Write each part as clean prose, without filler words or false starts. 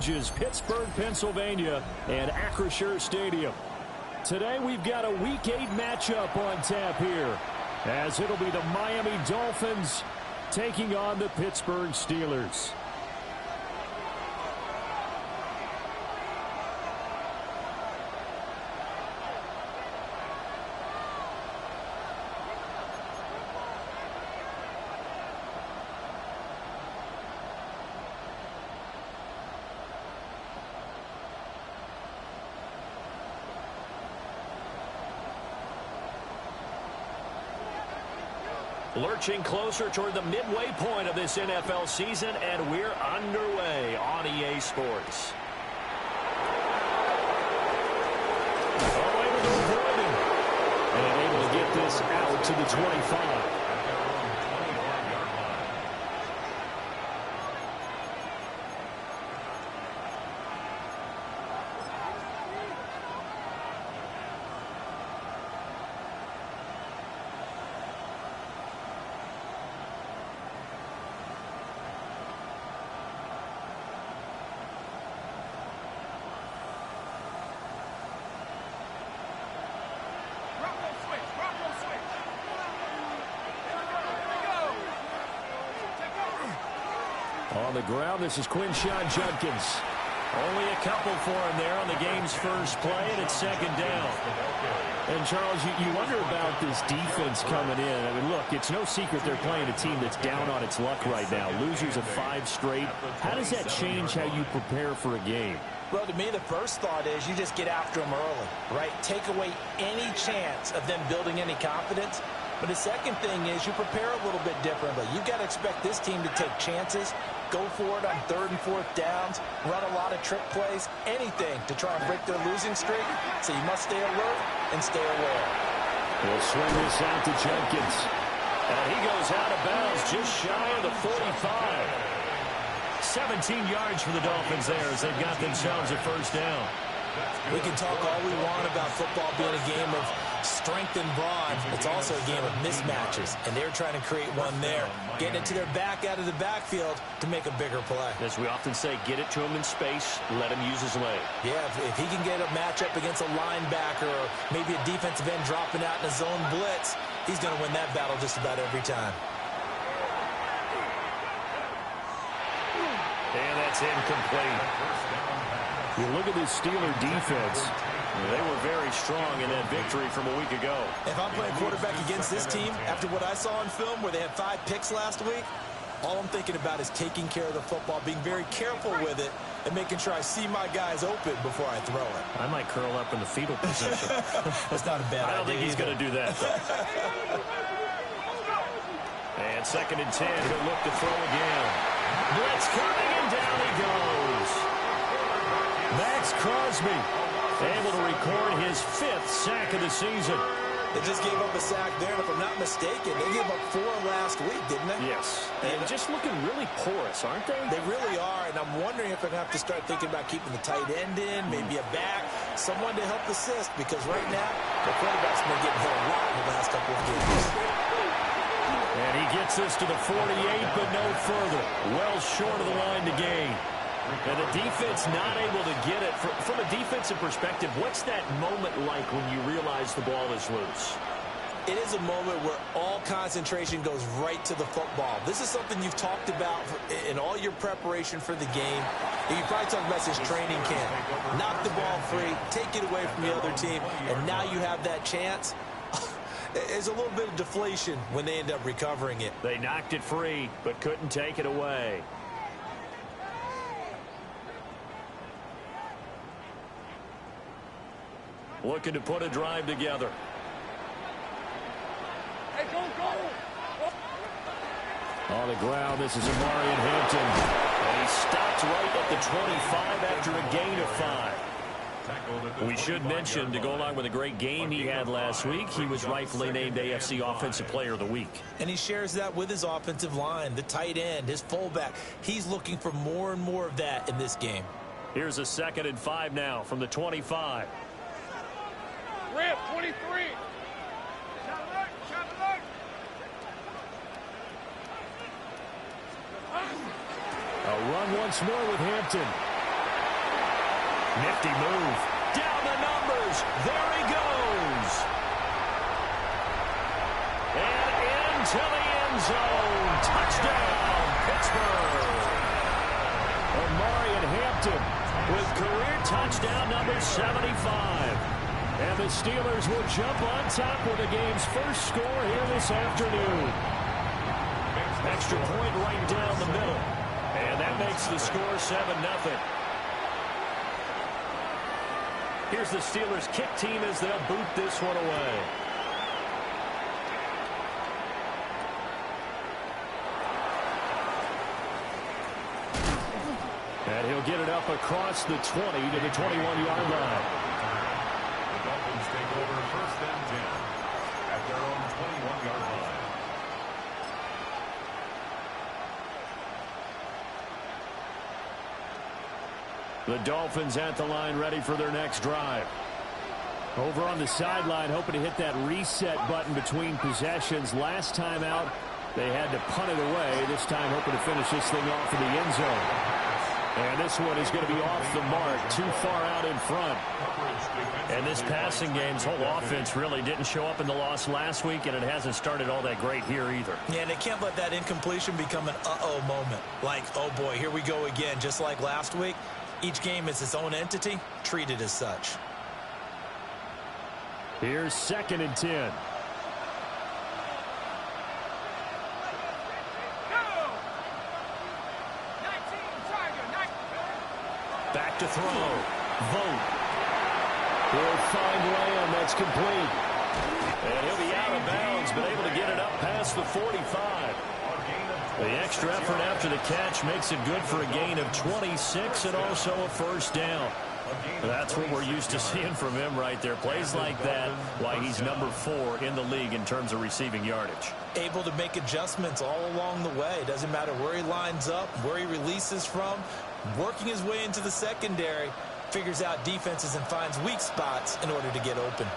bridges Pittsburgh, Pennsylvania, and Acrisure Stadium. Today we've got a Week 8 matchup on tap here, as it'll be the Miami Dolphins taking on the Pittsburgh Steelers. Lurching closer toward the midway point of this NFL season, and we're underway on EA Sports. Able to avoid him, and able to get this out to the 25. On the ground, this is Quinshon Judkins. Only a couple for him there on the game's first play, and it's second down. And, Charles, you wonder about this defense coming in. I mean, look, it's no secret they're playing a team that's down on its luck right now. Losers of 5 straight. How does that change how you prepare for a game? Well, to me, the first thought is you just get after them early, right? Take away any chance of them building any confidence. But the second thing is you prepare a little bit differently. You've got to expect this team to take chances, go for it on 3rd and 4th downs, run a lot of trick plays, anything to try and break their losing streak. So you must stay alert and stay aware. We'll swing this out to Judkins. And he goes out of bounds just shy of the 45. 17 yards for the Dolphins there as they've got themselves a first down. We can talk all we want about football being a game of strength and brawn. It's also a game of mismatches, and they're trying to create one there, getting it to their back out of the backfield to make a bigger play. As we often say, get it to him in space, let him use his leg. Yeah, if he can get a matchup against a linebacker or maybe a defensive end dropping out in a zone blitz, he's going to win that battle just about every time. And that's incomplete. You look at this Steeler defense. They were very strong in that victory from a week ago. If I'm playing quarterback against this team, after what I saw on film where they had 5 picks last week, all I'm thinking about is taking care of the football, being very careful with it, and making sure I see my guys open before I throw it. I might curl up in the fetal position. That's not a bad idea. I don't think he's going to do that, though. And 2nd and 10, he'll look to throw again. Blitz coming, and down he goes. Max Crosby able to record his 5th sack of the season. They just gave up a sack there, and if I'm not mistaken, they gave up 4 last week, didn't they? Yes. And just looking really porous, aren't they? They really are, and I'm wondering if they're going to have to start thinking about keeping the tight end in, maybe a back, someone to help assist, because right now, the quarterback's been getting hit a lot in the last couple of games. And he gets this to the 48, but no further. Well short of the line to gain. And the defense not able to get it. From a defensive perspective, what's that moment like when you realize the ball is loose? It is a moment where all concentration goes right to the football. This is something you've talked about in all your preparation for the game. And you probably talked about this training camp. Knock the ball free, take it away from the other team, and now you have that chance. There's a little bit of deflation when they end up recovering it. They knocked it free, but couldn't take it away. Looking to put a drive together. Hey, go, go! On the ground, this is Amarian Hampton. And he stopped right at the 25 after a gain of 5. We should mention, to go along with a great game he had last week, he was rightfully named AFC Offensive Player of the Week. And he shares that with his offensive line, the tight end, his fullback. He's looking for more and more of that in this game. Here's a 2nd and 5 now from the 25. Rip, 23. A run once more with Hampton. Nifty move. Down the numbers. There he goes. And into the end zone. Touchdown, Pittsburgh. Omarion Hampton with career touchdown number 75. And the Steelers will jump on top with the game's first score here this afternoon. Extra point right down the middle. And that makes the score 7-0. Here's the Steelers kick team as they'll boot this one away. And he'll get it up across the 20 to the 21-yard line. The Dolphins take over first and 10 at their own 21-yard line. The Dolphins at the line ready for their next drive. Over on the sideline hoping to hit that reset button between possessions. Last time out they had to punt it away. This time hoping to finish this thing off in the end zone. And this one is going to be off the mark, too far out in front. And this passing game's whole offense really didn't show up in the loss last week, and it hasn't started all that great here either. Yeah, and they can't let that incompletion become an uh-oh moment. Like, oh boy, here we go again, just like last week. Each game is its own entity, treated as such. Here's 2nd and 10. Back to throw. Vote. He'll find Lamb. That's complete. And he'll be out of bounds, but able to get it up past the 45. The extra effort after the catch makes it good for a gain of 26 and also a first down. That's what we're used to seeing from him right there. Plays like that, why he's number 4 in the league in terms of receiving yardage. Able to make adjustments all along the way. Doesn't matter where he lines up, where he releases from. Working his way into the secondary, figures out defenses and finds weak spots in order to get open.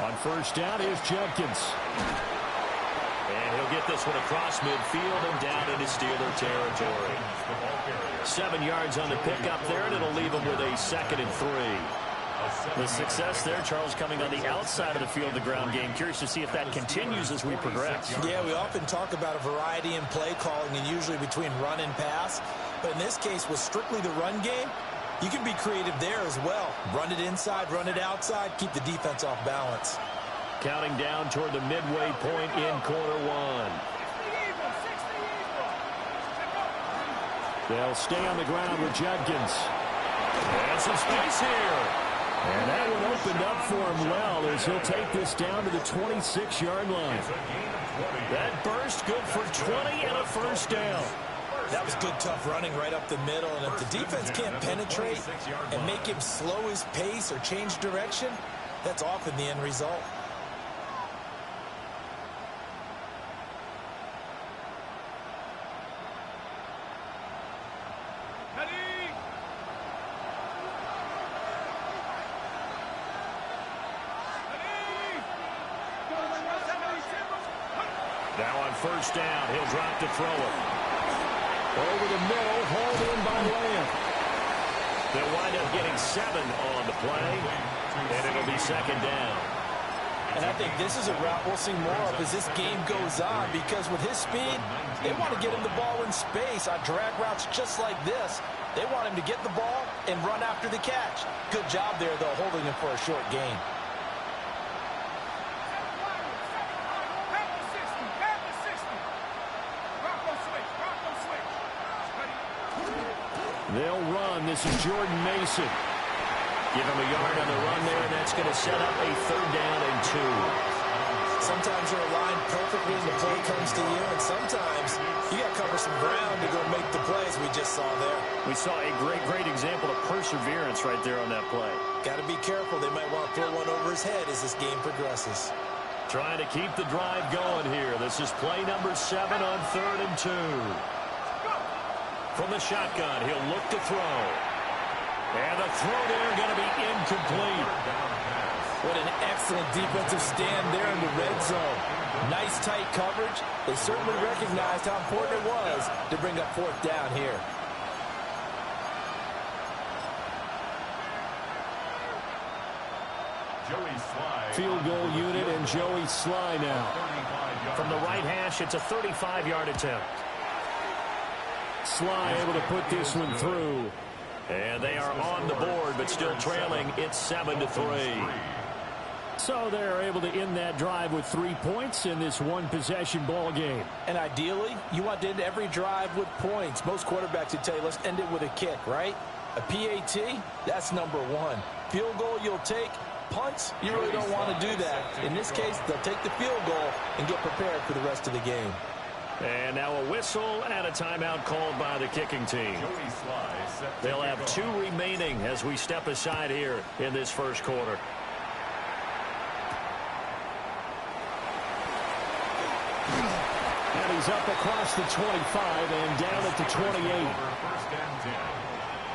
On first down, here's Judkins. And he'll get this one across midfield and down into Steeler territory. 7 yards on the pickup there, and it'll leave him with a 2nd and 3. The success there, Charles, coming on the outside of the field, the ground game. Curious to see if that continues as we progress. Yeah, we often talk about a variety in play calling and usually between run and pass. But in this case, with strictly the run game, you can be creative there as well. Run it inside, run it outside, keep the defense off balance. Counting down toward the midway point in quarter 1. They'll stay on the ground with Judkins. And some space here. And that one opened up for him well as he'll take this down to the 26-yard line. That burst good for 20 and a first down. That was good, tough running right up the middle. And if the defense can't penetrate and make him slow his pace or change direction, that's often the end result. Now on first down, he'll drop to throw it. Over the middle, hauled in by Lamb. They'll wind up getting 7 on the play, and it'll be 2nd down. And I think this is a route we'll see more of as this game goes on, because with his speed, they want to get him the ball in space on drag routes just like this. They want him to get the ball and run after the catch. Good job there, though, holding him for a short gain. They'll run. This is Jordan Mason. Give him a yard on the run there, and that's going to set up a 3rd down and 2. Sometimes you're aligned perfectly and the play comes to you, and sometimes you got to cover some ground to go make the plays we just saw there. We saw a great example of perseverance right there on that play. Got to be careful. They might want to throw one over his head as this game progresses. Trying to keep the drive going here. This is play number 7 on 3rd and 2. From the shotgun, he'll look to throw. And the throw there going to be incomplete. What an excellent defensive stand there in the red zone. Nice tight coverage. They certainly recognized how important it was to bring up fourth down here. Field goal unit and Joey Sly now. From the right hash, it's a 35-yard attempt. Sly able to put this one through. And they are on the board, but still trailing. It's 7-3. So they're able to end that drive with 3 points in this one-possession ball game. And ideally, you want to end every drive with points. Most quarterbacks would tell you, let's end it with a kick, right? A PAT, that's number one. Field goal you'll take. Punts, you really don't want to do that. In this case, they'll take the field goal and get prepared for the rest of the game. And now a whistle and a timeout called by the kicking team. They'll have 2 remaining as we step aside here in this first quarter. And he's up across the 25 and down at the 28. First and 10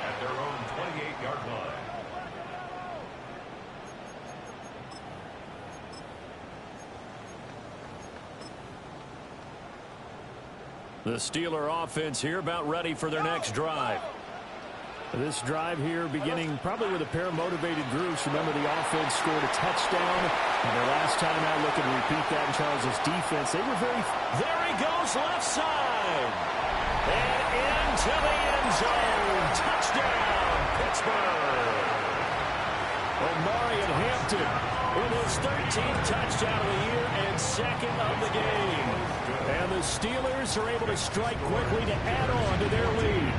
at their own 28-yard line. The Steeler offense here about ready for their next drive. This drive here beginning probably with a pair of motivated groups. Remember, the offense scored a touchdown. And their last time out, looking to repeat that in Charles' defense. They were very... There he goes, left side. And into the end zone. Touchdown, Pittsburgh. Omarion Hampton with his 13th touchdown of the year and second of the game. And the Steelers are able to strike quickly to add on to their lead.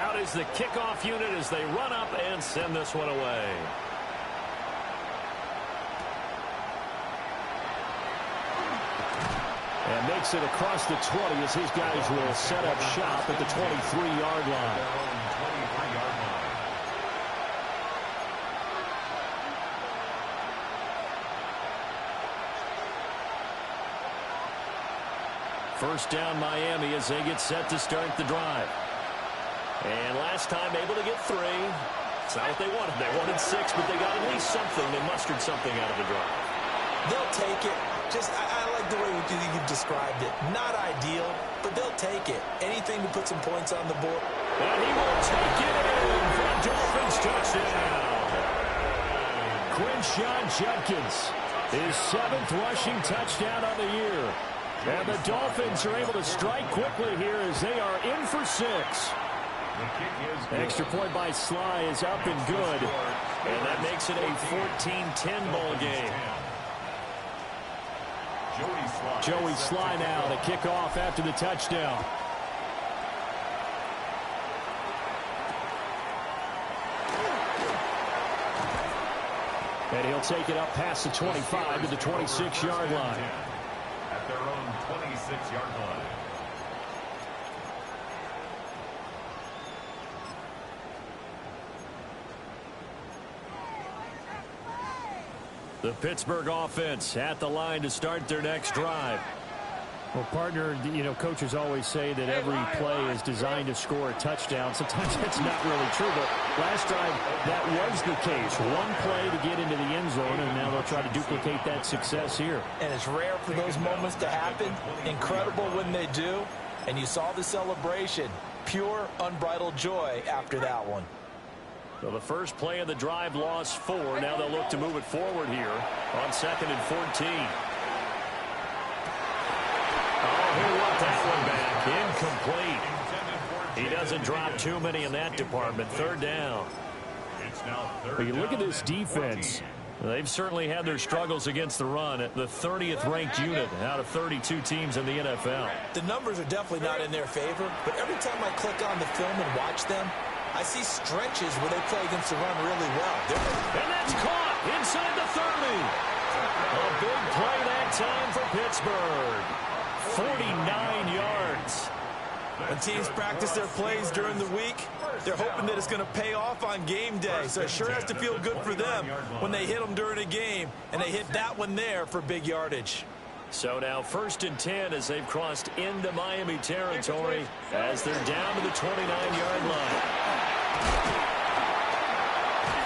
Out is the kickoff unit as they run up and send this one away. And makes it across the 20 as his guys will set up shop at the 23-yard line. First down Miami as they get set to start the drive. And last time able to get 3. It's not what they wanted. They wanted 6, but they got at least something. They mustered something out of the drive. They'll take it. I like the way you've described it. Not ideal, but they'll take it. Anything to put some points on the board. And he will take it in for a Dolphins touchdown. Quinshon Judkins, his 7th rushing touchdown of the year. And the Dolphins are able to strike quickly here as they are in for 6. Extra point by Sly is up and good. And that makes it a 14-10 ball game. Joey Sly now to kick off after the touchdown. And he'll take it up past the 25 to the 26-yard line. At their own 26-yard line. The Pittsburgh offense at the line to start their next drive. Well, partner, coaches always say that every play is designed to score a touchdown. Sometimes that's not really true, but last drive, that was the case. One play to get into the end zone, and now they'll try to duplicate that success here. And it's rare for those moments to happen. Incredible when they do. And you saw the celebration. Pure, unbridled joy after that one. So the first play of the drive lost 4. Now they'll look to move it forward here on 2nd and 14. He'll want that one back. Incomplete. He doesn't drop too many in that department. 3rd down. But you look at this defense. They've certainly had their struggles against the run. At the 30th ranked unit out of 32 teams in the NFL. The numbers are definitely not in their favor, but every time I click on the film and watch them, I see stretches where they play against the run really well. And that's caught inside the 30. A big play that time for Pittsburgh. 49 yards. When teams practice their plays during the week, they're hoping that it's going to pay off on game day. So it sure has to feel good for them when they hit them during a game, and they hit that one there for big yardage. So now 1st and 10 as they've crossed into Miami territory as they're down to the 29-yard line.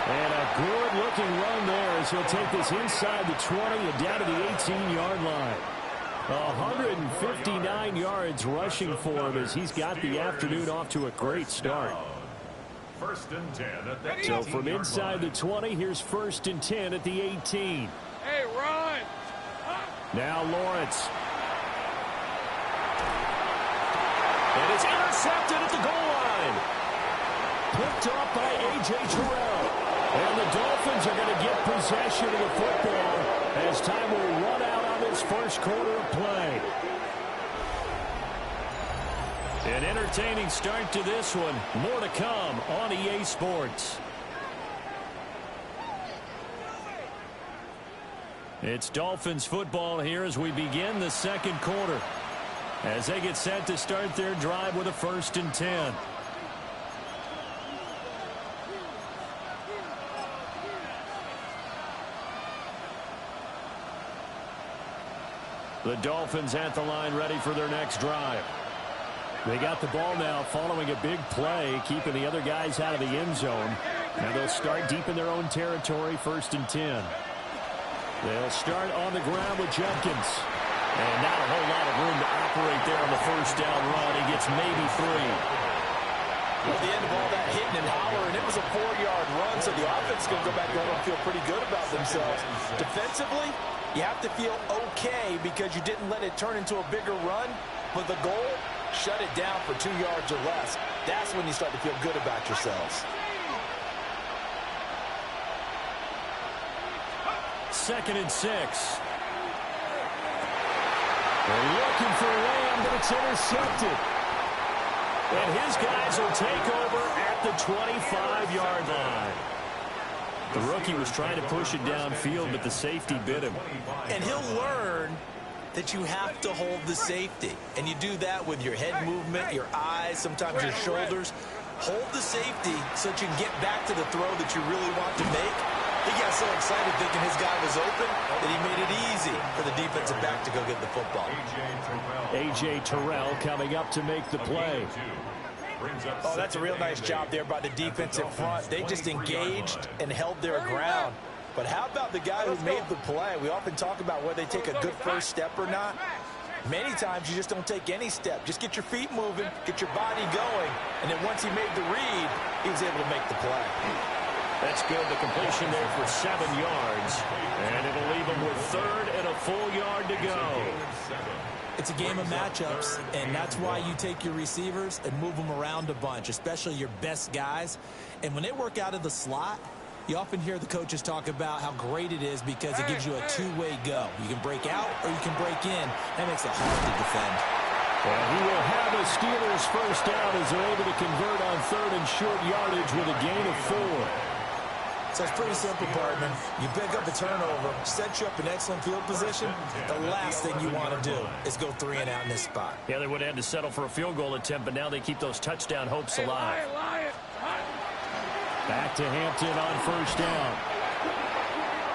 And a good-looking run there as he'll take this inside the 20 and down to the 18-yard line. 159 yards rushing for him as he's got the afternoon off to a great start. First and 10 at the 18-yard So from inside the 20, here's first and 10 at the 18. Hey, run. Now Lawrence. And it's intercepted at the goal line. Picked up by A.J. Terrell. And the Dolphins are going to get possession of the football as time will run out on this first quarter of play. An entertaining start to this one. More to come on EA Sports. It's Dolphins football here as we begin the second quarter, as they get set to start their drive with a first and 10. The Dolphins at the line ready for their next drive. They got the ball now following a big play, keeping the other guys out of the end zone. Now they'll start deep in their own territory, first and 10. They'll start on the ground with Judkins. And not a whole lot of room to operate there on the first down run. He gets maybe 3. Well, at the end of all that hitting and hollering, it was a 4-yard run, so the offense is going to go back home and feel pretty good about themselves. Defensively, you have to feel okay because you didn't let it turn into a bigger run, but the goal, shut it down for 2 yards or less. That's when you start to feel good about yourselves. Second and 6. They're looking for Lamb, but it's intercepted. And his guys will take over at the 25-yard line. The rookie was trying to push it downfield, but the safety bit him. And he'll learn that you have to hold the safety. And you do that with your head movement, your eyes, sometimes your shoulders. Hold the safety so that you can get back to the throw that you really want to make. He got so excited thinking his guy was open that he made it easy for the defensive back to go get the football. A.J. Terrell coming up to make the play. Oh, that's a real nice job there by the defensive front. They just engaged and held their ground. But how about the guy who made the play? We often talk about whether they take a good first step or not. Many times you just don't take any step. Just get your feet moving, get your body going, and then once he made the read, he was able to make the play. That's good. The completion there for 7 yards. And it'll leave him with third and a full yard to go. It's a game of matchups, and that's why you take your receivers and move them around a bunch, especially your best guys. And when they work out of the slot, you often hear the coaches talk about how great it is because it gives you a two-way go. You can break out or you can break in. That makes it hard to defend. Well, he will have a Steelers first down as they're able to convert on third and short yardage with a gain of 4. So it's pretty simple, partner. You pick up a turnover, set you up in excellent field position. The last thing you want to do is go 3 and out in this spot. Yeah, they would have had to settle for a field goal attempt, but now they keep those touchdown hopes alive. Back to Hampton on first down.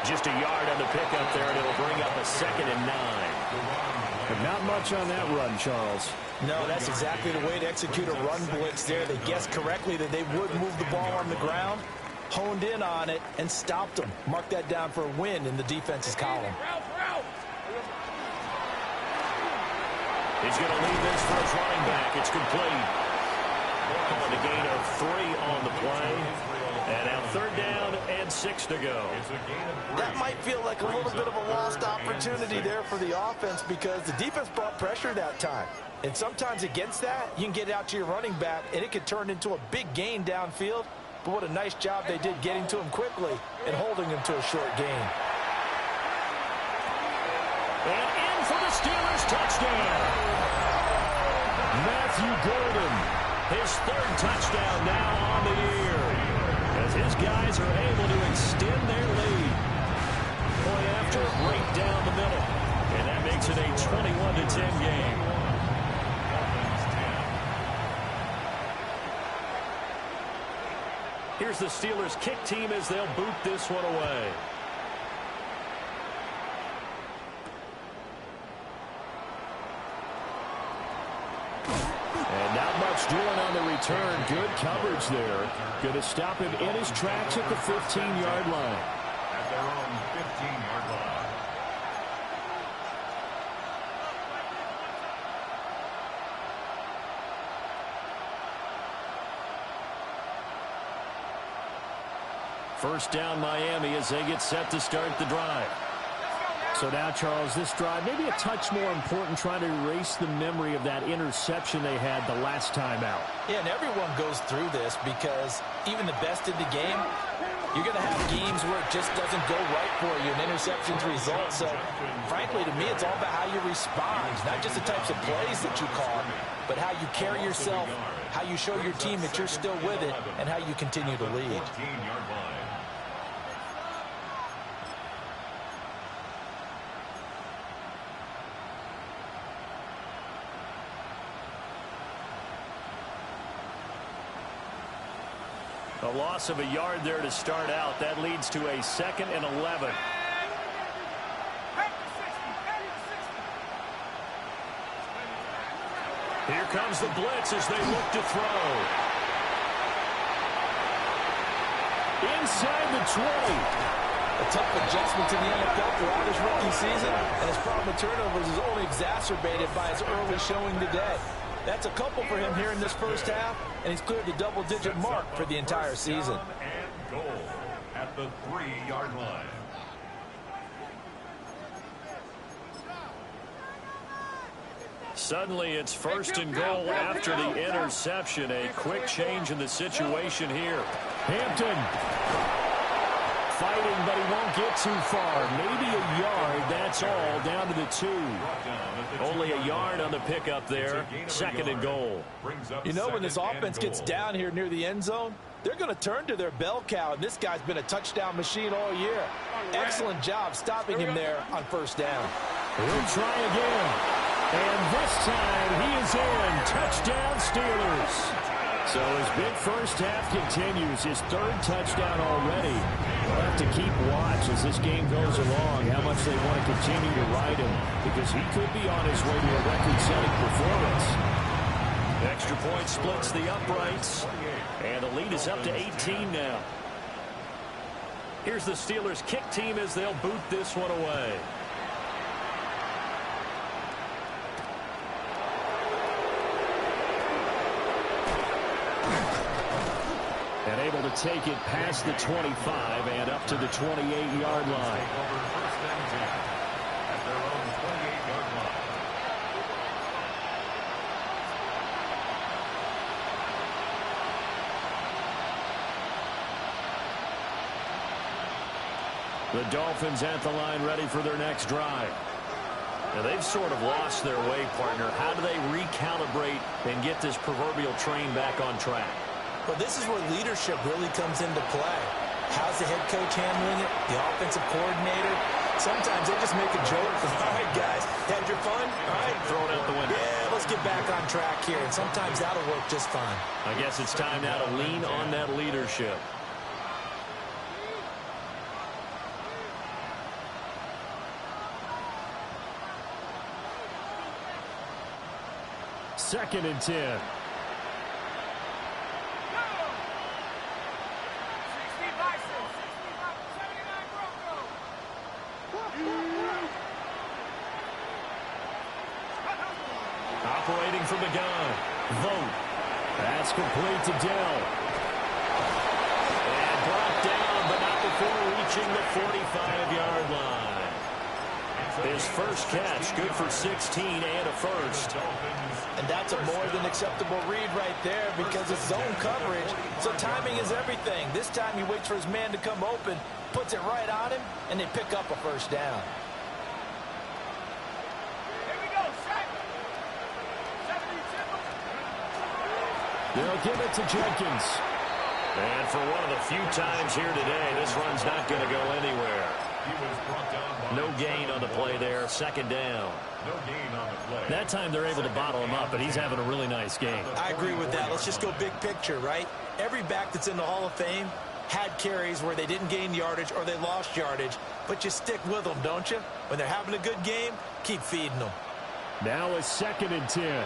Just a yard on the pickup there, and it'll bring up a 2nd and 9. But not much on that run, Charles. No, that's exactly the way to execute a run blitz there. They guessed correctly that they would move the ball on the ground, honed in on it, and stopped them. Mark that down for a win in the defense's column. He's going to leave this for his running back. It's complete. Calling a gain of 3 on the play. And now 3rd down and 6 to go. That might feel like a little bit of a lost opportunity there for the offense because the defense brought pressure that time. And sometimes against that, you can get out to your running back, and it could turn into a big gain downfield. But what a nice job they did getting to him quickly and holding him to a short gain. And in for the Steelers touchdown. Matthew Golden, his 3rd touchdown now on the year, as his guys are able to extend their lead. Point after, right down the middle. And that makes it a 21-10 game. Here's the Steelers kick team as they'll boot this one away. And not much much doing on the return. Good coverage there. Going to stop him in his tracks at the 15-yard line. At their own 15-yard line. First down Miami as they get set to start the drive. So now, Charles, this drive maybe a touch more important, trying to erase the memory of that interception they had the last time out. Yeah, and everyone goes through this because even the best in the game, you're going to have games where it just doesn't go right for you, and interceptions result. So, frankly, to me, it's all about how you respond, not just the types of plays that you call, but how you carry yourself, how you show your team that you're still with it, and how you continue to lead. 14-yard line. A loss of a yard there to start out. That leads to a 2nd and 11. Here comes the blitz as they look to throw. Inside the 20. A tough adjustment to the NFL throughout his rookie season, and his problem with turnovers is only exacerbated by his early showing today. That's a couple for him here in this first half, and he's cleared the double-digit mark for the entire season. And goal at the 3-yard line. Suddenly it's 1st and goal after the interception. A quick change in the situation here. Hampton fighting, but he won't get too far. Maybe a yard, that's all, down to the 2. Only a yard on the pickup there. 2nd and goal. You know, when this offense gets down here near the end zone, they're going to turn to their bell cow, and this guy's been a touchdown machine all year. Excellent job stopping him there on 1st down. He'll try again. And this time he is in. Touchdown Steelers. So his big first half continues. His 3rd touchdown already. We'll have to keep watch as this game goes along, how much they want to continue to ride him, because he could be on his way to a record-setting performance. Extra point splits the uprights, and the lead is up to 18 now. Here's the Steelers' kick team as they'll boot this one away. And able to take it past the 25 and up to the 28-yard line. Over 1st and 10 at their own 28-yard line. The Dolphins at the line, ready for their next drive. Now they've sort of lost their way, partner. How do they recalibrate and get this proverbial train back on track? Well, this is where leadership really comes into play. How's the head coach handling it? The offensive coordinator? Sometimes they just make a joke. All right, guys, had your fun? All right. Throw it out the window. Yeah, let's get back on track here. And sometimes that'll work just fine. I guess it's time now to lean on that leadership. Second and 10. Operating from the gun. Vote. That's complete to Dell. And brought down, but not before reaching the 45-yard line. His first catch, good for 16 and a first. And that's a more than acceptable read right there because it's zone coverage, so timing is everything. This time he waits for his man to come open, puts it right on him, and they pick up a 1st down. They'll give it to Jenkins. And for one of the few times here today, this run's not going to go anywhere. He was brought down by No gain on the play there. 2nd down. No gain on the play. That time they're able to bottle him up, but he's having a really nice game. I agree with that. Let's just go big picture, right? Every back that's in the Hall of Fame had carries where they didn't gain yardage or they lost yardage, but you stick with them, don't you? When they're having a good game, keep feeding them. Now a 2nd and 10.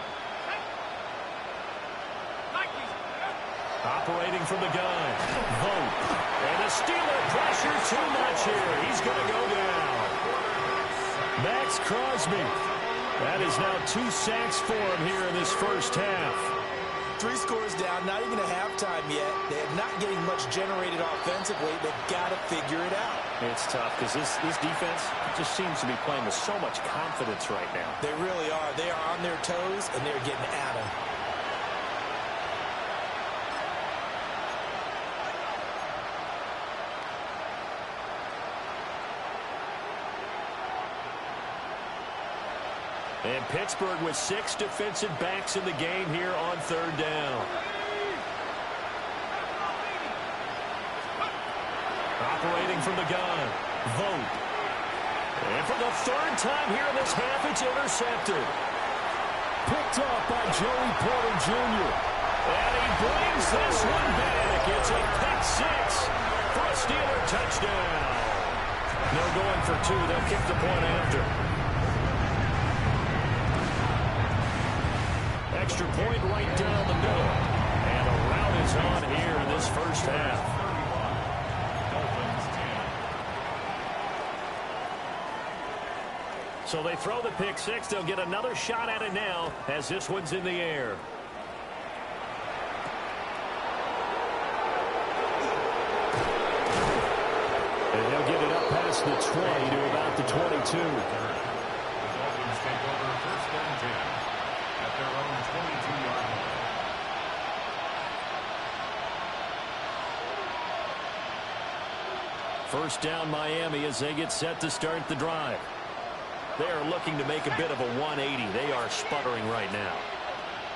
Operating from the gun. Vogt. And the Steeler pressure too much here. He's going to go down. Max Crosby. That is now 2 sacks for him here in this first half. 3 scores down, not even a halftime yet. They're not getting much generated offensively. They've got to figure it out. It's tough because this defense just seems to be playing with so much confidence right now. They really are. They are on their toes, and they're getting at them. And Pittsburgh with 6 defensive backs in the game here on 3rd down. Operating from the gun. Vogt. And for the 3rd time here in this half, it's intercepted. Picked up by Joey Porter Jr. And he brings this one back. It's a pick 6 for a Steeler touchdown. They're going for 2. They'll kick the point after. Extra point right down the middle. And a rout is on here in this first half. So they throw the pick 6. They'll get another shot at it now as this one's in the air. And they'll get it up past the 20 to about the 22. The Dolphins take over 1st and 10 at their own 22-yard line. First down Miami as they get set to start the drive. They are looking to make a bit of a 180. They are sputtering right now.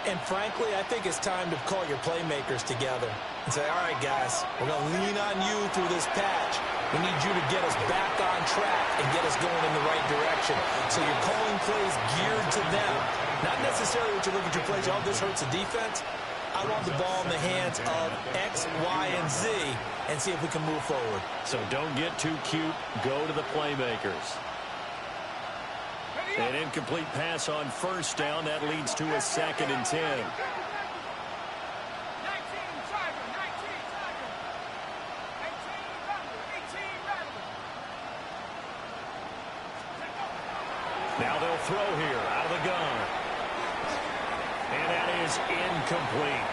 And frankly, I think it's time to call your playmakers together and say, all right, guys, we're going to lean on you through this patch. We need you to get us back on track and get us going in the right direction. So you're calling plays geared to them. Not necessarily what you look at your plays, oh, this hurts the defense. I want the ball in the hands of X, Y, and Z and see if we can move forward. So don't get too cute. Go to the playmakers. An incomplete pass on 1st down. That leads to a 2nd and 10. Now they'll throw here out of the gun. And that is incomplete.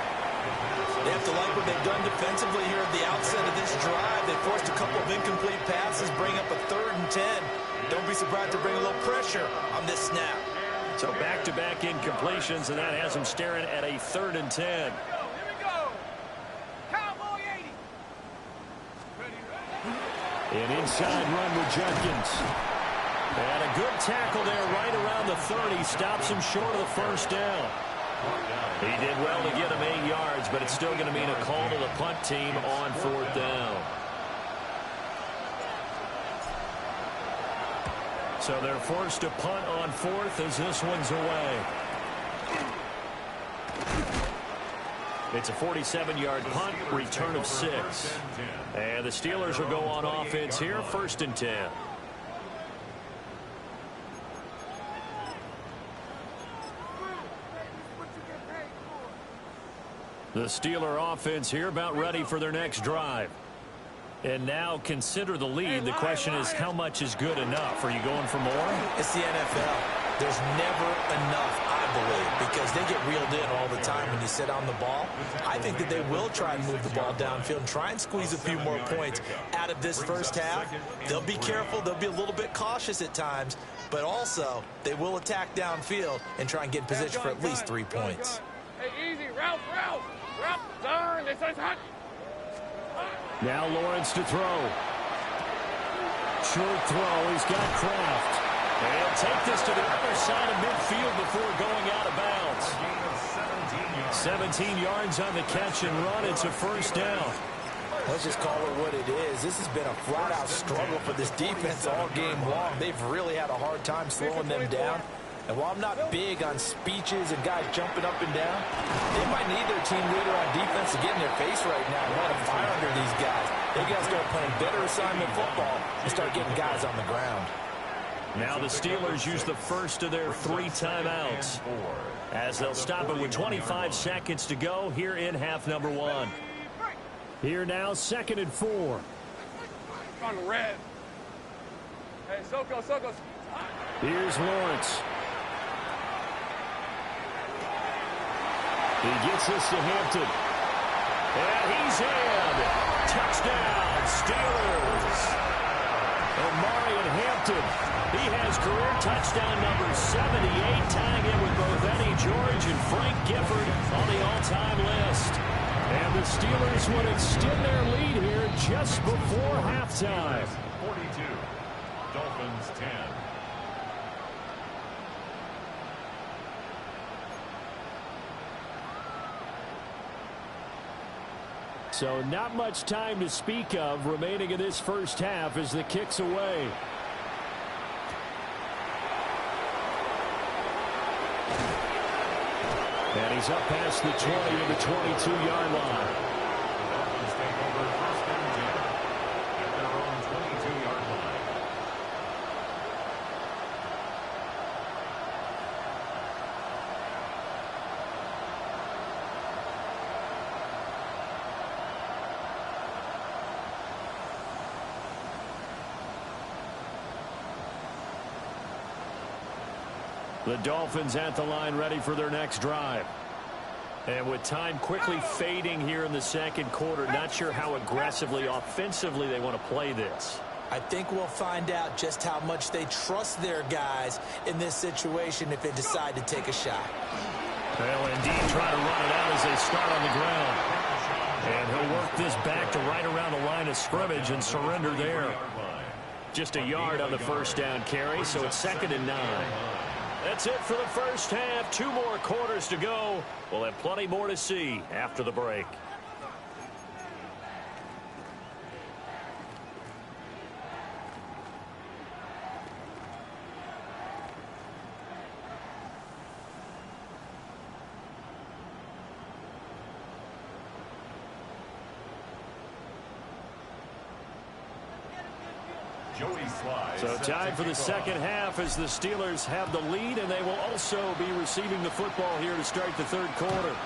They have to like what they've done defensively here at the outset of this drive. They forced a couple of incomplete passes, bring up a 3rd and 10. Don't be surprised to bring a little pressure on this snap. So back-to-back incompletions, and that has them staring at a 3rd and 10. Here we go. Cowboy 80. An inside run with Judkins. And a good tackle there right around the 30. Stops him short of the 1st down. He did well to get him 8 yards, but it's still going to mean a call to the punt team on 4th down. So they're forced to punt on 4th as this one's away. It's a 47-yard punt, return of 6. And the Steelers will go on offense here, 1st and 10. The Steeler offense here about ready for their next drive. And now consider the lead. The question is, how much is good enough? Are you going for more? It's the NFL. There's never enough, I believe, because they get reeled in all the time when you sit on the ball. I think that they will try and move the ball downfield and try and squeeze a few more points out of this first half. They'll be careful. They'll be a little bit cautious at times, but also they will attack downfield and try and get in position for at least 3 points. Hey, easy. Ralph. Turn. This is hot. Now Lawrence to throw. Short throw. He's got Kraft. And he'll take this to the other side of midfield before going out of bounds. 17 yards on the catch and run. It's a 1st down. Let's just call it what it is. This has been a flat-out struggle for this defense all game long. They've really had a hard time slowing them down. And while I'm not big on speeches and guys jumping up and down, they might need their team leader on defense to get in their face right now and light a fire under these guys. They got to start playing better assignment football and start getting guys on the ground. Now the Steelers use the first of their 3 timeouts as they'll stop it with 25 seconds to go here in half number 1. Here now, 2nd and 4. On the red. Hey, Soko. Here's Lawrence. He gets this to Hampton. And he's in. Touchdown, Steelers. Omarion Hampton. He has career touchdown number 78, tying in with both Eddie George and Frank Gifford on the all-time list. And the Steelers would extend their lead here just before halftime. 42, Dolphins 10. So not much time to speak of remaining in this first half as the kick's away. And he's up past the 20 to the 22-yard line. Dolphins take over 1st and 10 at their own 22-yard line. The Dolphins at the line ready for their next drive. And with time quickly fading here in the second quarter, not sure how aggressively, offensively they want to play this. I think we'll find out just how much they trust their guys in this situation if they decide to take a shot. They'll indeed try to run it out as they start on the ground. And he'll work this back to right around the line of scrimmage and surrender there. Just a yard on the first down carry, so it's 2nd and 9. That's it for the first half. 2 more quarters to go. We'll have plenty more to see after the break. So time for the second half as the Steelers have the lead, and they will also be receiving the football here to start the third quarter.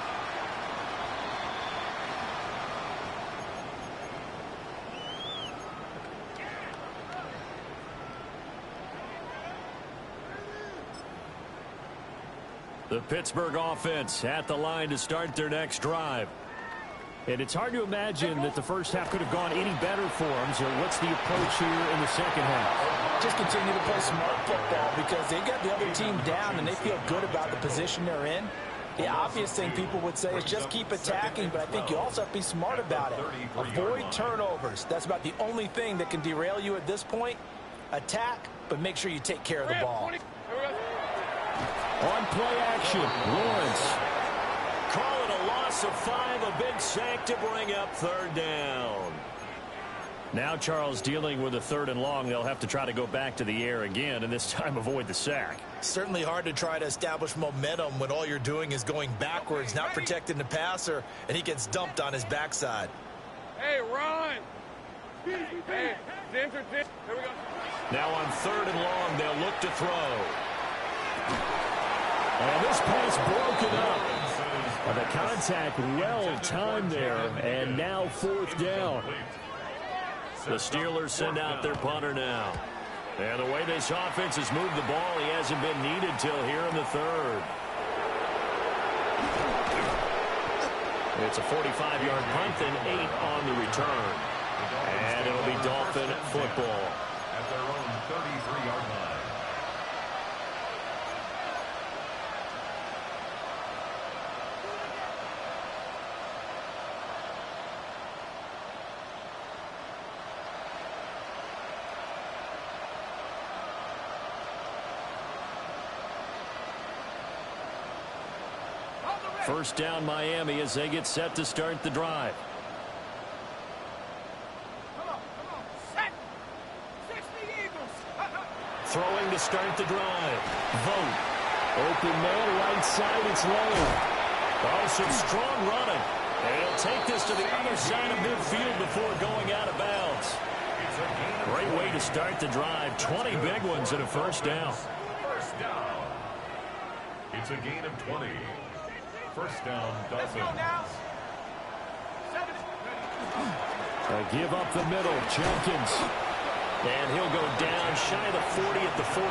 The Pittsburgh offense at the line to start their next drive. And it's hard to imagine that the first half could have gone any better for them. So what's the approach here in the second half? Just continue to play smart football because they got the other team down and they feel good about the position they're in. The obvious thing people would say is just keep attacking, but I think you also have to be smart about it. Avoid turnovers. That's about the only thing that can derail you at this point. Attack, but make sure you take care of the ball. On play action, Lawrence. Call it a loss of 5, a big sack to bring up 3rd down. Now Charles dealing with a 3rd and long. They'll have to try to go back to the air again, and this time avoid the sack. Certainly hard to try to establish momentum when all you're doing is going backwards, not protecting the passer, and he gets dumped on his backside. Hey, run! Hey, here we go. Now on 3rd and long, they'll look to throw. And this pass broken up. And the contact well timed there, and now 4th down. The Steelers send out their punter now. And the way this offense has moved the ball, he hasn't been needed till here in the 3rd. It's a 45-yard punt and 8 on the return. And it'll be Dolphin football. At their own 33-yard line. First down Miami as they get set to start the drive. Throwing to start the drive. Vote. Open man, right side, it's low. Oh, some strong running. And he'll take this to the other side of midfield before going out of bounds. Great way to start the drive. 20 big ones and a first down. First down. It's a gain of 20. First down, Dolphins. Give up the middle, Jenkins. And he'll go down shy of the 40 at the 41.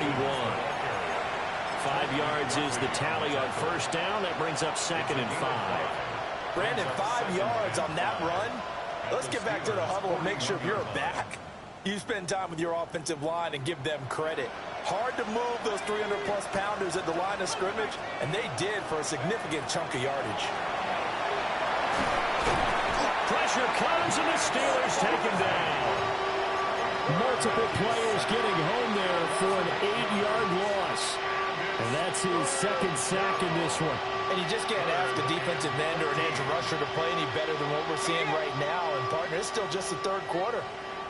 5 yards is the tally on first down. That brings up 2nd and 5. Brandon, 5 yards on that run. Let's get back to the huddle and make sure if you're a back, you spend time with your offensive line and give them credit. Hard to move those 300-plus pounders at the line of scrimmage, and they did for a significant chunk of yardage. Pressure comes, and the Steelers take him down. Multiple players getting home there for an 8-yard loss. And that's his 2nd sack in this one. And you just can't ask a defensive end or an edge rusher to play any better than what we're seeing right now. And, partner, it's still just the 3rd quarter.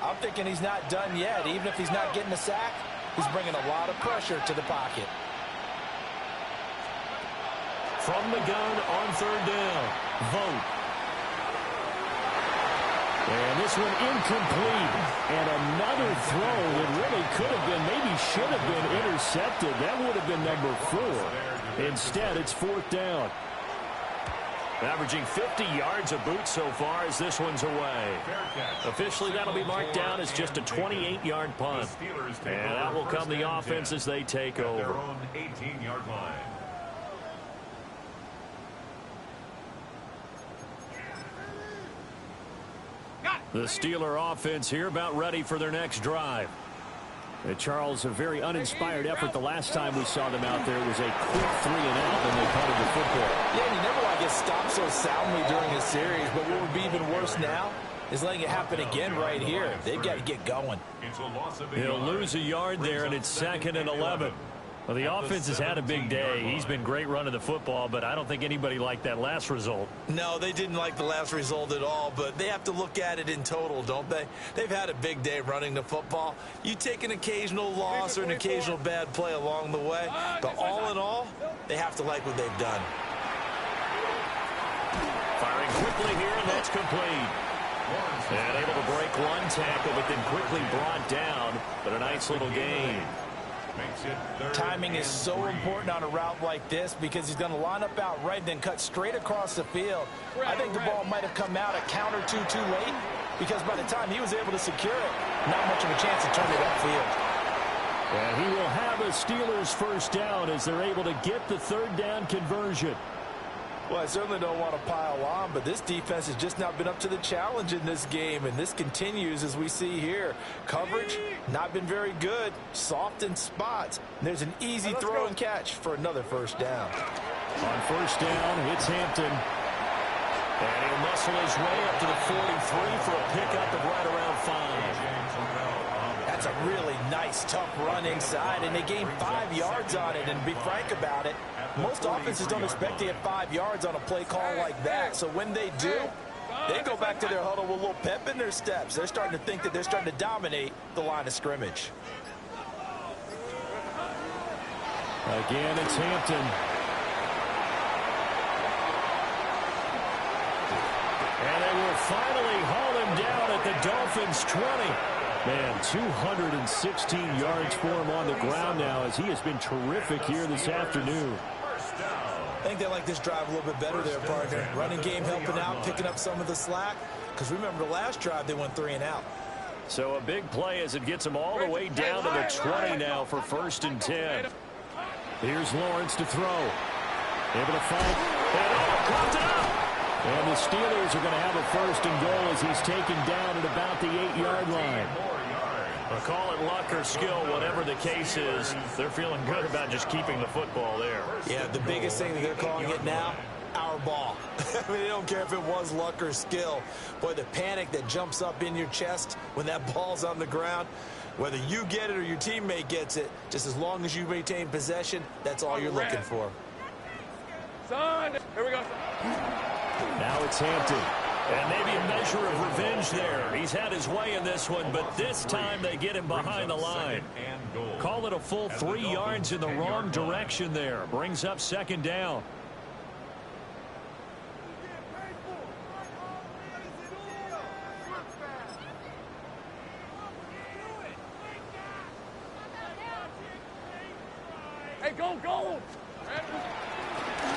I'm thinking he's not done yet. Even if he's not getting a sack, he's bringing a lot of pressure to the pocket. From the gun on 3rd down, Vogt. And this one incomplete. And another throw that really could have been, maybe should have been intercepted. That would have been number 4. Instead, it's 4th down. Averaging 50 yards a boot so far as this one's away. Officially, that'll be marked down as just a 28-yard punt. And that will come the offense as they take over. Their own 18-yard line. The Steeler offense here about ready for their next drive. Charles, a very uninspired effort the last time we saw them out there. It was a quick 3-and-out, and they punted the football. Yeah, and you never want to get stopped so soundly during a series, but what would be even worse now is letting it happen again right here. They've got to get going. He'll lose a yard there, and it's 2nd and 11. Well, the offense has had a big day. He's been great running the football, but I don't think anybody liked that last result. No, they didn't like the last result at all, but they have to look at it in total, don't they? They've had a big day running the football. You take an occasional loss or an occasional bad play along the way, but all in all, they have to like what they've done. Firing quickly here, and that's complete. And able to break one tackle, but then quickly brought down, but a nice little gain. Timing is so important on a route like this because he's going to line up out right and then cut straight across the field. I think the ball might have come out a count or two too late because by the time he was able to secure it, not much of a chance to turn it upfield. And he will have a Steelers first down as they're able to get the 3rd down conversion. Well, I certainly don't want to pile on, but this defense has just not been up to the challenge in this game, and this continues as we see here. Coverage, not been very good, soft in spots. And there's an easy throw and catch for another first down. On first down, it's Hampton. And he'll muscle his way up to the 43 for a pickup of right around 5. That's a really nice, tough run inside, and they gained 5 yards on it. And to be frank about it, most offenses don't expect to get 5 yards on a play call like that. So when they do, they go back to their huddle with a little pep in their steps. They're starting to think that they're starting to dominate the line of scrimmage. Again, it's Hampton. And they will finally haul him down at the Dolphins' 20. Man, 216 yards for him on the ground now as he has been terrific here this afternoon. I think they like this drive a little bit better there, partner. Running game helping out, picking up some of the slack. Because remember, the last drive they went 3-and-out. So a big play as it gets them all the way down to the 20 now for 1st and 10. Here's Lawrence to throw. Able to fight. And comes it up. And the Steelers are going to have a 1st and goal as he's taken down at about the 8-yard line. Call it luck or skill, whatever the case is, they're feeling good about just keeping the football there. Yeah, the biggest thing that they're calling it now, our ball. I mean, they don't care if it was luck or skill. Boy, the panic that jumps up in your chest when that ball's on the ground, whether you get it or your teammate gets it, just as long as you maintain possession, that's all you're looking for. Son, here we go. Now it's Hampton. And maybe a measure of revenge there. He's had his way in this one, but this time they get him behind the line. Call it a full 3 yards in the wrong direction there. Brings up 2nd down.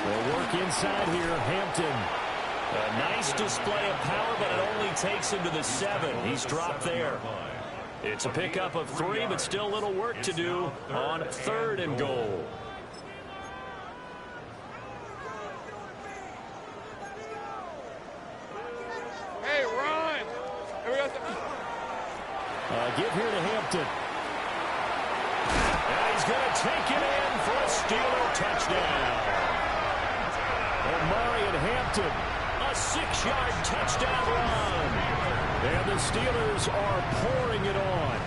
They'll work inside here. Hampton. A nice display of power, but it only takes him to the 7. He's dropped there. It's a pickup of 3, but still a little work to do on 3rd and goal. Hey, run! Here we go. Give here to Hampton. And he's going to take it in for a Steeler touchdown. Omari and Hampton. A 6-yard touchdown run. And the Steelers are pouring it on.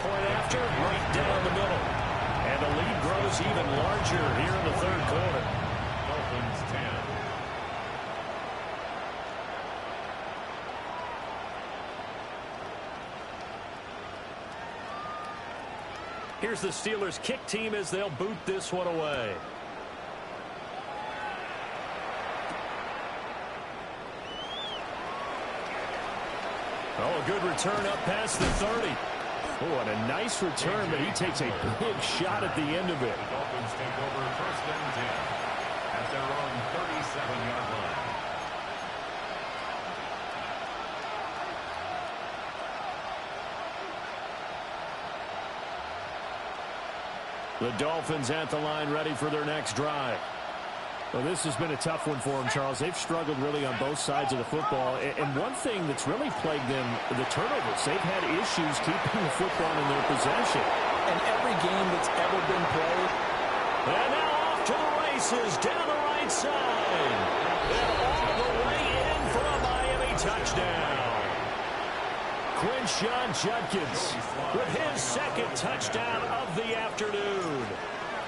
Point after, right down the middle. And the lead grows even larger here in the 3rd quarter. Dolphins 10. Here's the Steelers kick team as they'll boot this one away. Oh, a good return up past the 30. Oh, and a nice return, but he takes a big shot at the end of it. The Dolphins take over 1st and 10 at their own 37-yard line. The Dolphins at the line ready for their next drive. Well, this has been a tough one for them, Charles. They've struggled really on both sides of the football. And one thing that's really plagued them, the turnovers. They've had issues keeping the football in their possession. And every game that's ever been played. And now off to the races down the right side. And all the way in for a Miami touchdown. Quinshon Judkins With his 2nd touchdown of the afternoon.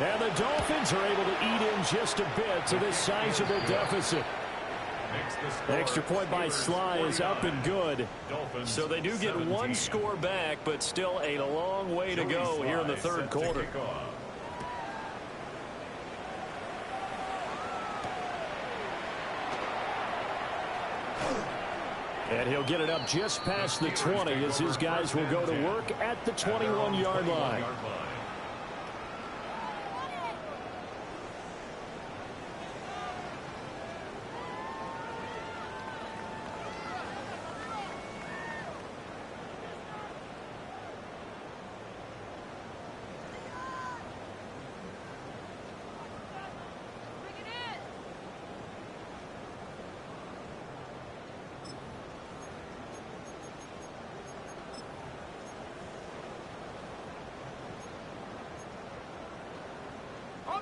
and the Dolphins are able to eat in just a bit to this sizable deficit. The extra point by Sly is up and good. So they do get 1 score back, but still a long way to go here in the 3rd quarter. And he'll get it up just past the 20 as his guys will go to work at the 21-yard line.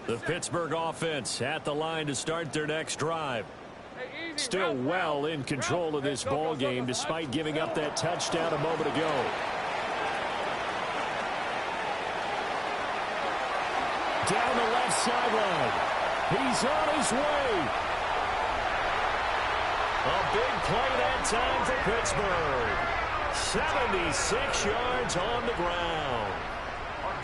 The Pittsburgh offense at the line to start their next drive. Still well in control of this ball game despite giving up that touchdown a moment ago. Down the left sideline. He's on his way. A big play that time for Pittsburgh. 76 yards on the ground.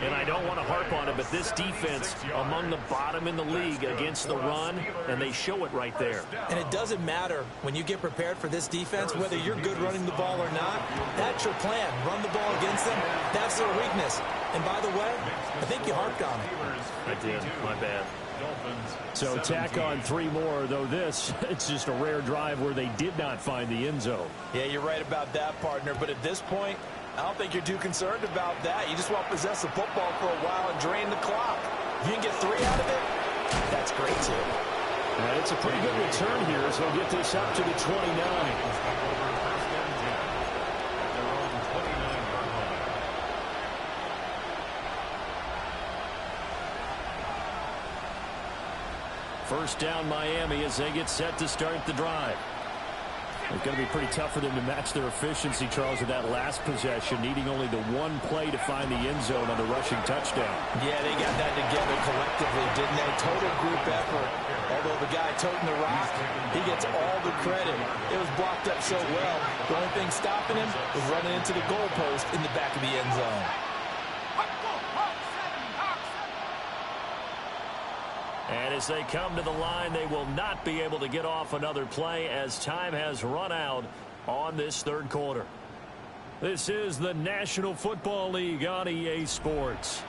And I don't want to harp on it, but this defense among the bottom in the league against the run, and they show it right there. And it doesn't matter when you get prepared for this defense, whether you're good running the ball or not. That's your plan. Run the ball against them. That's their weakness. And by the way, I think you harped on it. I did. My bad. So tack on 3 more, though this, it's just a rare drive where they did not find the end zone. Yeah, you're right about that, partner. But at this point, I don't think you're too concerned about that. You just want to possess the football for a while and drain the clock. If you can get 3 out of it, that's great, too. And it's a pretty good return here as they'll get this up to the 29. First down Miami as they get set to start the drive. It's going to be pretty tough for them to match their efficiency, Charles, with that last possession, needing only the 1 play to find the end zone on the rushing touchdown. Yeah, they got that together collectively, didn't they? Total group effort. Although the guy toting the rock, he gets all the credit. It was blocked up so well. The only thing stopping him was running into the goalpost in the back of the end zone. And as they come to the line, they will not be able to get off another play as time has run out on this 3rd quarter. This is the National Football League on EA Sports.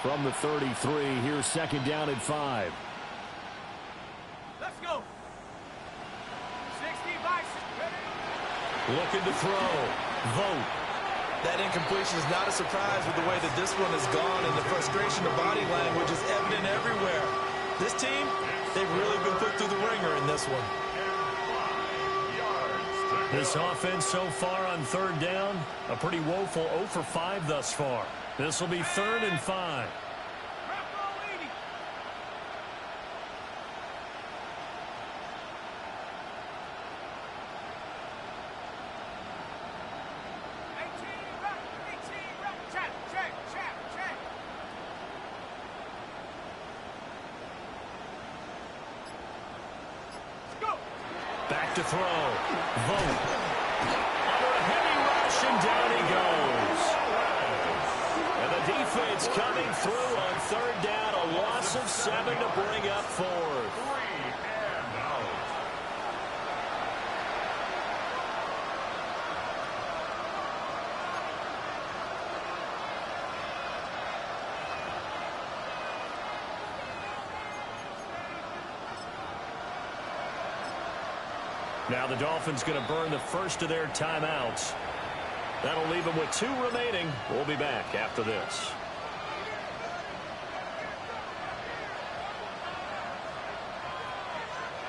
from the 33. Here's second down and 5. Let's go. 65. Looking to throw. Vote. That incompletion is not a surprise with the way that this one has gone, and the frustration of body language is evident everywhere. This team, they've really been put through the ringer in this one. This offense so far on third down, a pretty woeful 0 for 5 thus far. This will be 3rd and 5. Back to throw. Vote. Under a heavy rush, and down he goes. And the defense coming through on third down. A loss of 7 to bring up 4th. Now the Dolphins going to burn the first of their timeouts. That'll leave them with 2 remaining. We'll be back after this.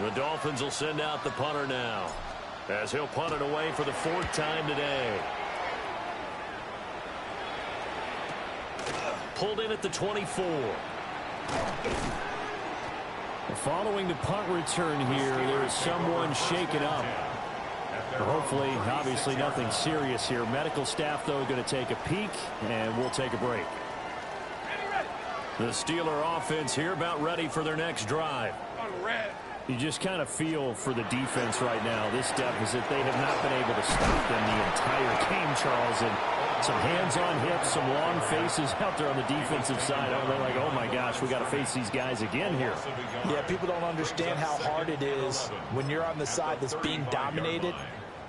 The Dolphins will send out the punter now, as he'll punt it away for the 4th time today. Pulled in at the 24. Following the punt return here, there is someone shaken up. Hopefully, obviously nothing serious here. Medical staff, though, going to take a peek, and we'll take a break. The Steeler offense here about ready for their next drive. You just kind of feel for the defense right now. This deficit, they have not been able to stop them the entire game, Charles. And some hands on hips, some long faces out there on the defensive side. They're like, oh my gosh, we got to face these guys again here. Yeah, people don't understand how hard it is when you're on the side that's being dominated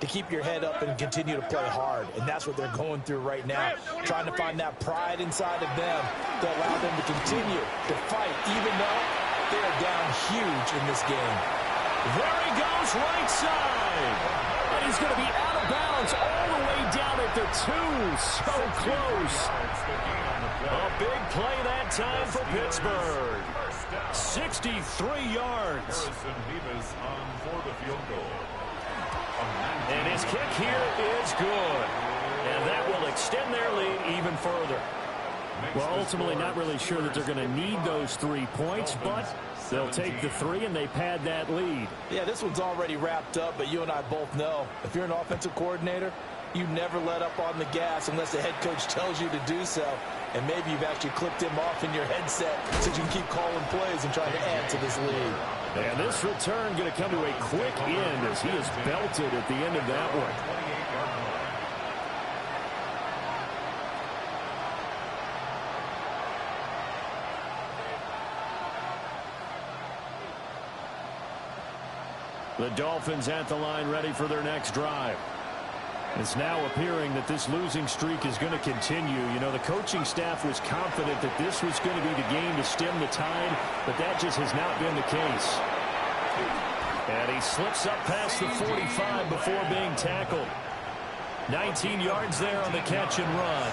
to keep your head up and continue to play hard. And that's what they're going through right now, trying to find that pride inside of them to allow them to continue to fight, even though they are down huge in this game. There he goes, right side. And he's going to be out of bounds all the way down at the 2. So close. A big play that time for Pittsburgh. 63 yards. And his kick here is good. And that will extend their lead even further. Well, ultimately not really sure that they're going to need those 3 points, but they'll take the 3 and they pad that lead. Yeah, this one's already wrapped up, but you and I both know if you're an offensive coordinator, you never let up on the gas unless the head coach tells you to do so. And maybe you've actually clipped him off in your headset so you can keep calling plays and trying to add to this lead. And this return going to come to a quick end as he is belted at the end of that one. The Dolphins at the line ready for their next drive. It's now appearing that this losing streak is going to continue. You know, the coaching staff was confident that this was going to be the game to stem the tide, but that just has not been the case. And he slips up past the 45 before being tackled. 19 yards there on the catch and run.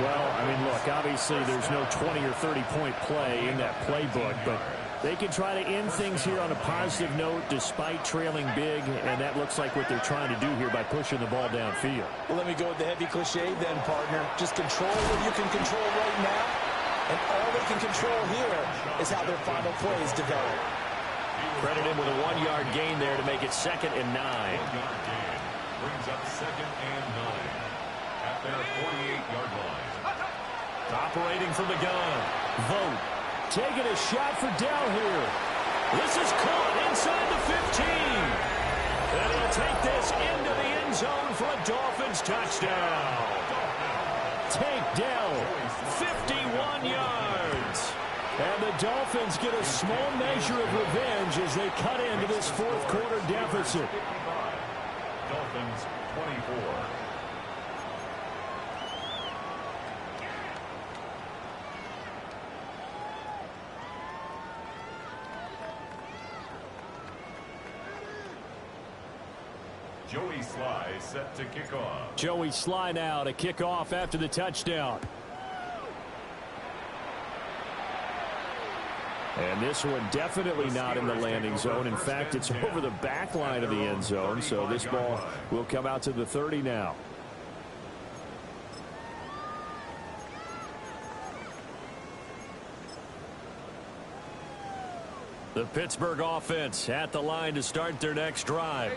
Well, I mean, look, obviously there's no 20 or 30-point play in that playbook, but they can try to end things here on a positive note despite trailing big, and that looks like what they're trying to do here by pushing the ball downfield. Well, let me go with the heavy cliche then, partner. Just control what you can control right now, and all they can control here is how their final plays develop. Credit him with a 1-yard gain there to make it 2nd and 9. 1-yard gain brings up 2nd and 9 at their 48-yard line. Operating from the gun. Vote. Taking a shot for Dell here. This is caught inside the 15. And he'll take this into the end zone for a Dolphins touchdown. Take Dell. 51 yards. And the Dolphins get a small measure of revenge as they cut into this fourth quarter deficit. Dolphins 24. Joey Sly set to kick off. Joey Sly now to kick off after the touchdown. And this one definitely not in the landing zone. In fact, it's over the back line of the end zone. So this ball will come out to the 30 now. The Pittsburgh offense at the line to start their next drive.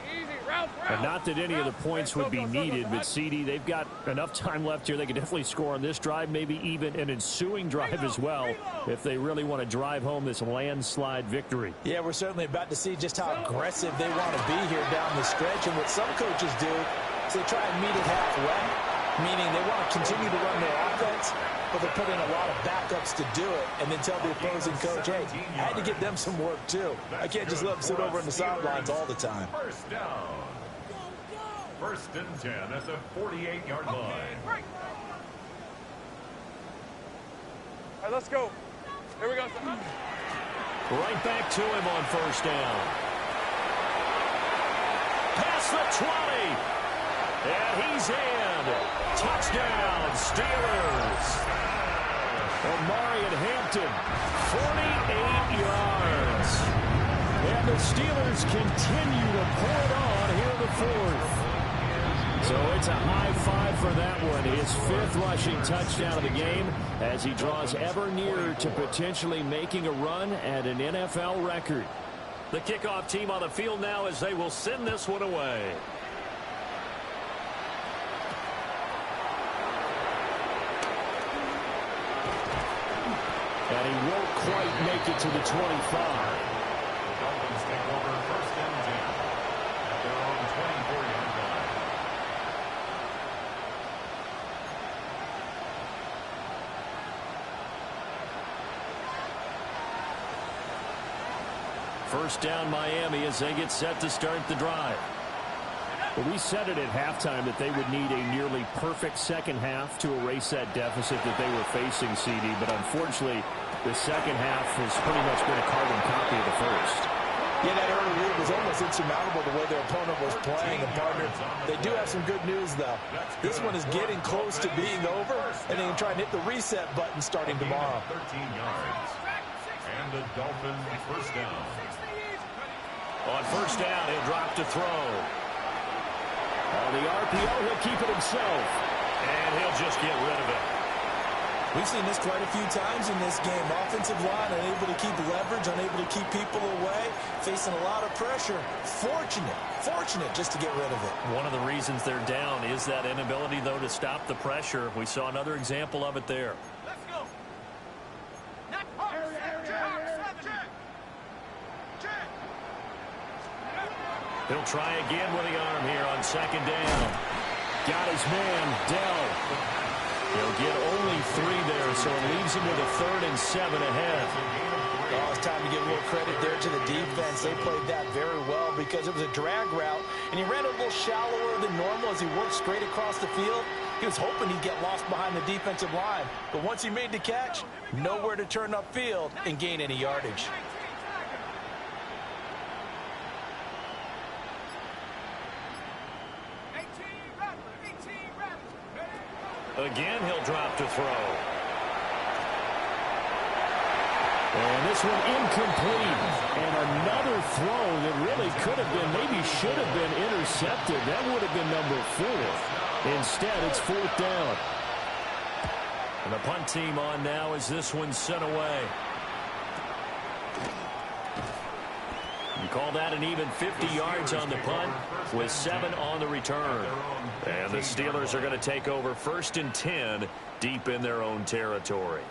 And not that any of the points would be needed, but CD, they've got enough time left here. They can definitely score on this drive, maybe even an ensuing drive as well, if they really want to drive home this landslide victory. Yeah, we're certainly about to see just how aggressive they want to be here down the stretch. And what some coaches do is they try and meet it halfway, meaning they want to continue to run their offense, but they put in a lot of backups to do it, and then tell the opposing coach, hey, I had to get them some work too. I can't just let them sit over on the sidelines all the time. First down. First and 10 at the 48-yard line. All right, let's go. Here we go. Right back to him on first down. Past the 20. And he's in. Touchdown, Steelers. Omarion Hampton, 48 yards. And the Steelers continue to pour it on here in the fourth. So it's a high five for that one. His 5th rushing touchdown of the game as he draws ever nearer to potentially making a run at an NFL record. The kickoff team on the field now as they will send this one away. And he won't quite make it to the 25. The Dolphins take over first and 10 at their own 24-yard line. First down Miami as they get set to start the drive. Well, we said it at halftime that they would need a nearly perfect second half to erase that deficit that they were facing, CD. But unfortunately, the second half has pretty much been a carbon copy of the first. Yeah, that early lead was almost insurmountable the way their opponent was playing. And partner, they do have some good news, though. This one is getting close to being over, and they can try and hit the reset button starting tomorrow. 13 yards. And the Dolphins first down. On first down, he'll drop to throw. On the RPO, he'll keep it himself. And he'll just get rid of it. We've seen this quite a few times in this game. Offensive line unable to keep leverage, unable to keep people away, facing a lot of pressure. Fortunate just to get rid of it. One of the reasons they're down is that inability, though, to stop the pressure. We saw another example of it there. Let's go. He'll try again with the arm here on second down. Got his man, Dell. He'll get only 3 there, so it leaves him with a 3rd and 7 ahead. Oh, it's time to give a little credit there to the defense. They played that very well because it was a drag route, and he ran a little shallower than normal as he worked straight across the field. He was hoping he'd get lost behind the defensive line, but once he made the catch, nowhere to turn upfield and gain any yardage. Again, he'll drop to throw. And this one incomplete. And another throw that really could have been, maybe should have been intercepted. That would have been number 4. Instead, it's 4th down. And the punt team on now as this one's sent away. You call that an even 50 yards on the punt with 7 on the return. And the Steelers are going to take over first and 10 deep in their own territory.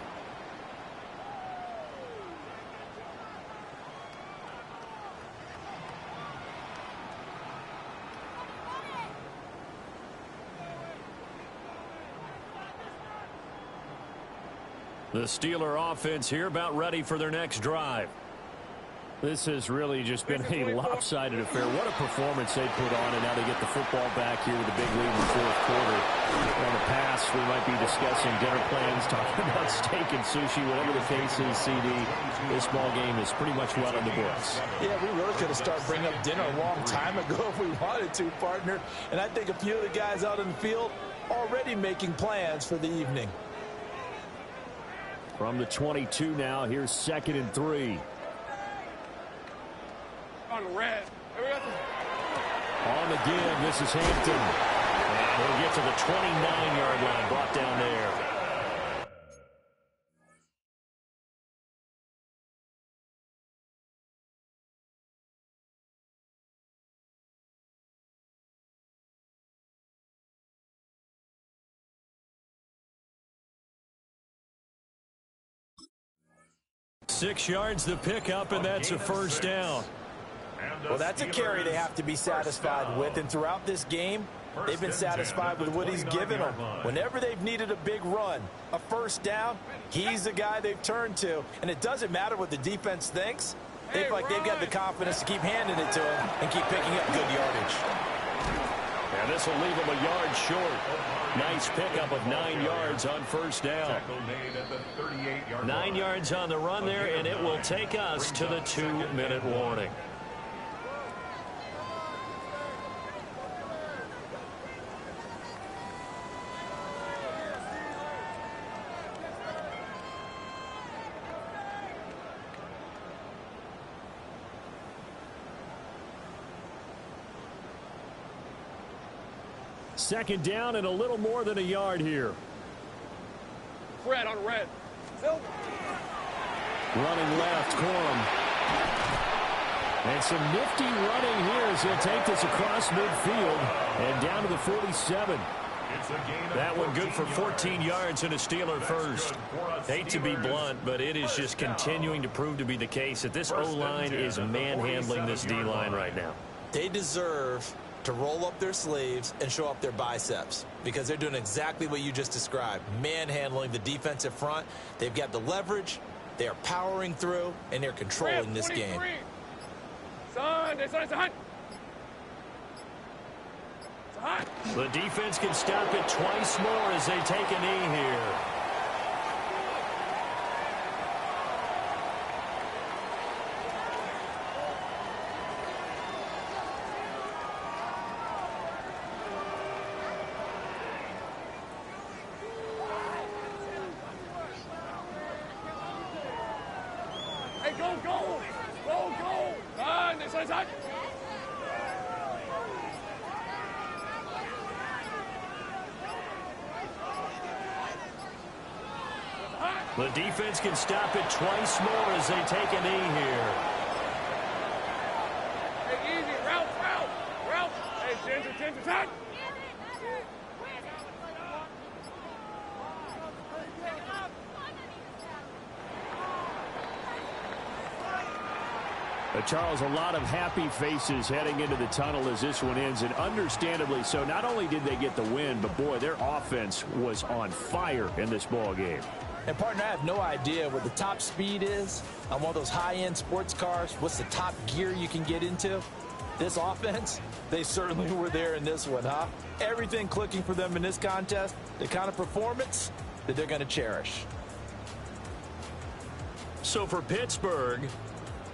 The Steeler offense here about ready for their next drive. This has really just been a lopsided affair. What a performance they put on, and now they get the football back here with a big lead in the fourth quarter. On the pass, we might be discussing dinner plans, talking about steak and sushi, whatever the case is, CD. This ball game is pretty much well in the books. Yeah, we really could have started bringing up dinner a long time ago if we wanted to, partner. And I think a few of the guys out in the field already making plans for the evening. From the 22 now, here's 2nd and 3. On red. On the give, this is Hampton. And he'll get to the 29-yard line, brought down there. Six yards the pickup, and that's a first down. Well, that's a carry they have to be satisfied with, and throughout this game, they've been satisfied with what he's given them. Whenever they've needed a big run, a first down, he's the guy they've turned to. And it doesn't matter what the defense thinks. They feel like they've got the confidence to keep handing it to him and keep picking up good yardage. And this will leave him a yard short. Nice pickup of 9 yards on first down. 9 yards on the run there, and it will take us to the 2-minute warning. Second down and a little more than a yard here. Red on red. Running left, Corum. And some nifty running here as he'll take this across midfield and down to the 47. That one good for 14 yards and a Steeler first. Hate to be blunt, but it is just continuing to prove to be the case that this O-line is manhandling this D-line right now. They deserve to roll up their sleeves and show up their biceps because they're doing exactly what you just described, manhandling the defensive front. They've got the leverage, they are powering through, and they're controlling this game. The defense can stop it twice more as they take a knee here. The defense can stop it twice more as they take a knee here. Hey, easy. Route. Hey, Ginger, time. Charles, a lot of happy faces heading into the tunnel as this one ends, and understandably so. Not only did they get the win, but boy, their offense was on fire in this ball game. And, partner, I have no idea what the top speed is on one of those high-end sports cars. What's the top gear you can get into? This offense, they certainly were there in this one, huh? Everything clicking for them in this contest, the kind of performance that they're going to cherish. So for Pittsburgh,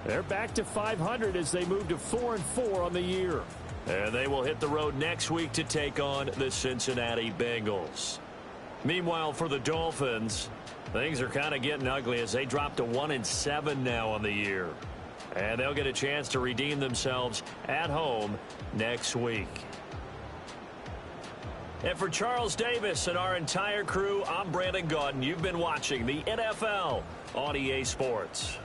they're back to 500 as they move to 4-4 on the year. And they will hit the road next week to take on the Cincinnati Bengals. Meanwhile, for the Dolphins, things are kind of getting ugly as they drop to 1-7 now on the year. And they'll get a chance to redeem themselves at home next week. And for Charles Davis and our entire crew, I'm Brandon Gaudin. You've been watching the NFL on EA Sports.